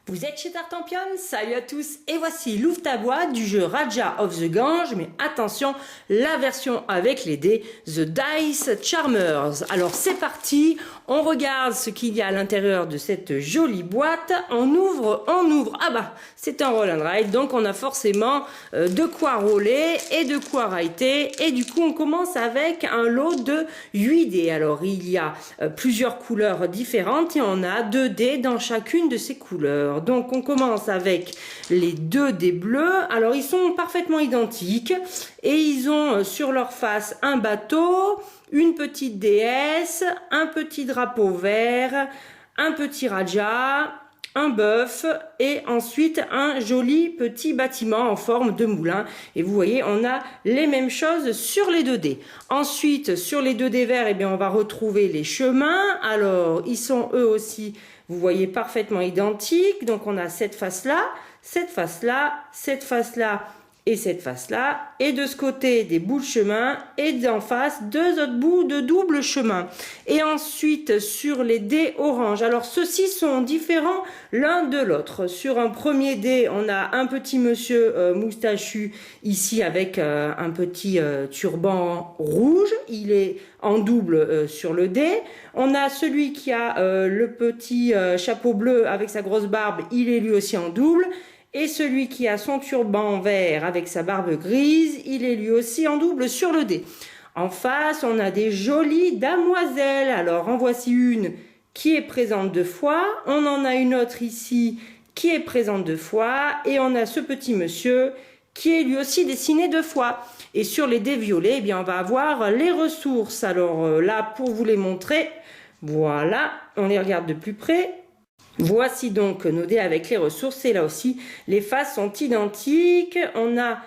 Vous êtes chez Tartampion? Salut à tous, et voici l'ouvre ta boîte du jeu Raja of the Gange, mais attention, la version avec les dés, The Dice Charmers. Alors c'est parti, on regarde ce qu'il y a à l'intérieur de cette jolie boîte, on ouvre, ah bah c'est un roll and ride, donc on a forcément de quoi roller et de quoi writer, et du coup on commence avec un lot de 8 dés. Alors il y a plusieurs couleurs différentes et on a 2 dés dans chacune de ces couleurs. Donc on commence avec les 2 dés bleus. Alors ils sont parfaitement identiques et ils ont sur leur face un bateau, une petite déesse, un petit drapeau vert, un petit raja, un bœuf et ensuite un joli petit bâtiment en forme de moulin. Et vous voyez, on a les mêmes choses sur les 2 dés. Ensuite, sur les 2 dés verts, eh bien, on va retrouver les chemins. Alors, ils sont eux aussi, vous voyez, parfaitement identiques. Donc, on a cette face-là, cette face-là, cette face-là et cette face-là. Et de ce côté, des bouts de chemin et d'en face, 2 autres bouts de double chemin. Et ensuite, sur les dés orange. Alors, ceux-ci sont différents l'un de l'autre. Sur un premier dé, on a un petit monsieur moustachu ici avec un petit turban rouge. Il est en double sur le dé. On a celui qui a le petit chapeau bleu avec sa grosse barbe. Il est lui aussi en double. Et celui qui a son turban vert avec sa barbe grise, il est lui aussi en double sur le dé. En face, on a des jolies damoiselles. Alors, en voici une qui est présente 2 fois. On en a une autre ici qui est présente 2 fois. Et on a ce petit monsieur qui est lui aussi dessiné 2 fois. Et sur les dés violets, eh bien, on va avoir les ressources. Alors là, pour vous les montrer, voilà, on les regarde de plus près. Voici donc nos dés avec les ressources et là aussi les faces sont identiques. On a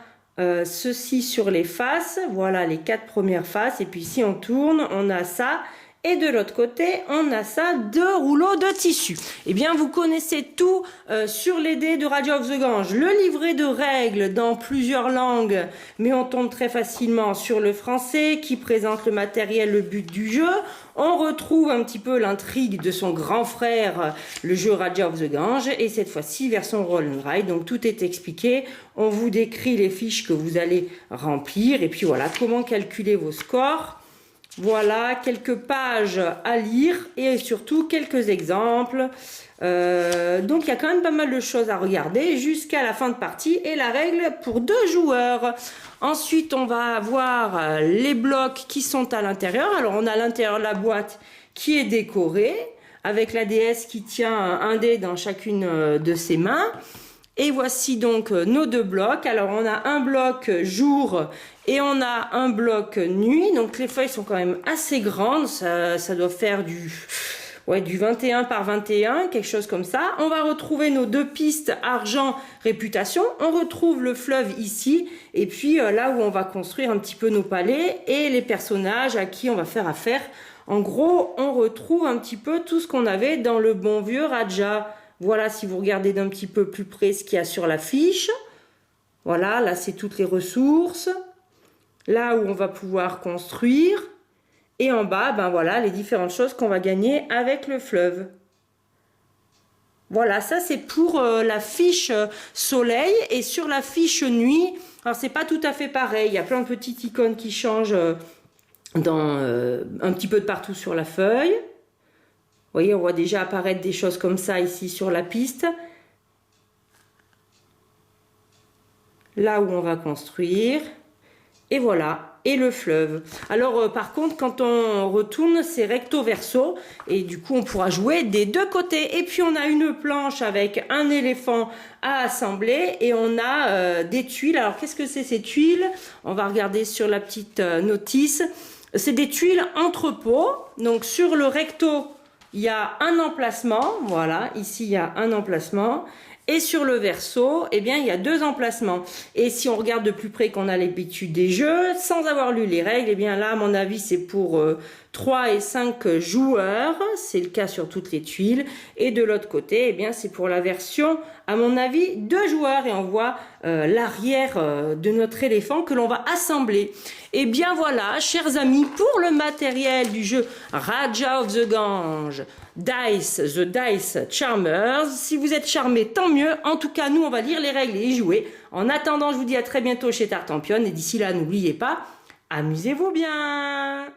ceci sur les faces, voilà les 4 premières faces et puis si on tourne on a ça et de l'autre côté on a ça, 2 rouleaux de tissu. Eh bien vous connaissez tout sur les dés de Raja of the Gange, le livret de règles dans plusieurs langues, mais on tombe très facilement sur le français qui présente le matériel, le but du jeu. On retrouve un petit peu l'intrigue de son grand frère, le jeu Raja of the Gange, et cette fois-ci version roll and ride. Donc tout est expliqué. On vous décrit les fiches que vous allez remplir, et puis voilà comment calculer vos scores. Voilà quelques pages à lire et surtout quelques exemples. Donc il y a quand même pas mal de choses à regarder jusqu'à la fin de partie et la règle pour 2 joueurs. Ensuite on va avoir les blocs qui sont à l'intérieur. Alors on a à l'intérieur de la boîte qui est décorée avec la déesse qui tient un dé dans chacune de ses mains. Et voici donc nos 2 blocs. Alors on a un bloc jour et on a un bloc nuit. Donc les feuilles sont quand même assez grandes. Ça doit faire du 21 par 21, quelque chose comme ça. On va retrouver nos 2 pistes argent, réputation. On retrouve le fleuve ici. Et puis là où on va construire un petit peu nos palais et les personnages à qui on va faire affaire. En gros, on retrouve un petit peu tout ce qu'on avait dans le bon vieux Raja. Voilà, si vous regardez d'un petit peu plus près ce qu'il y a sur la fiche. Voilà, là c'est toutes les ressources. Là où on va pouvoir construire. Et en bas, ben voilà, les différentes choses qu'on va gagner avec le fleuve. Voilà, ça c'est pour la fiche soleil. Et sur la fiche nuit, alors c'est pas tout à fait pareil. Il y a plein de petites icônes qui changent un petit peu de partout sur la feuille. Vous voyez, on voit déjà apparaître des choses comme ça ici sur la piste. Là où on va construire. Et voilà, et le fleuve. Alors par contre, quand on retourne, c'est recto verso. Et du coup, on pourra jouer des 2 côtés. Et puis on a une planche avec un éléphant à assembler. Et on a des tuiles. Alors qu'est-ce que c'est ces tuiles? On va regarder sur la petite notice. C'est des tuiles entrepôt. Donc sur le recto, il y a un emplacement, voilà, ici il y a un emplacement, et sur le verso, eh bien il y a 2 emplacements. Et si on regarde de plus près qu'on a l'habitude des jeux, sans avoir lu les règles, eh bien là à mon avis c'est pour 3 et 5 joueurs, c'est le cas sur toutes les tuiles, et de l'autre côté, eh bien c'est pour la version, à mon avis, 2 joueurs, et on voit l'arrière de notre éléphant que l'on va assembler. Et bien voilà, chers amis, pour le matériel du jeu Raja of the Gange, Dice, The Dice Charmers. Si vous êtes charmé, tant mieux. En tout cas, nous, on va lire les règles et y jouer. En attendant, je vous dis à très bientôt chez Tartampion. Et d'ici là, n'oubliez pas, amusez-vous bien.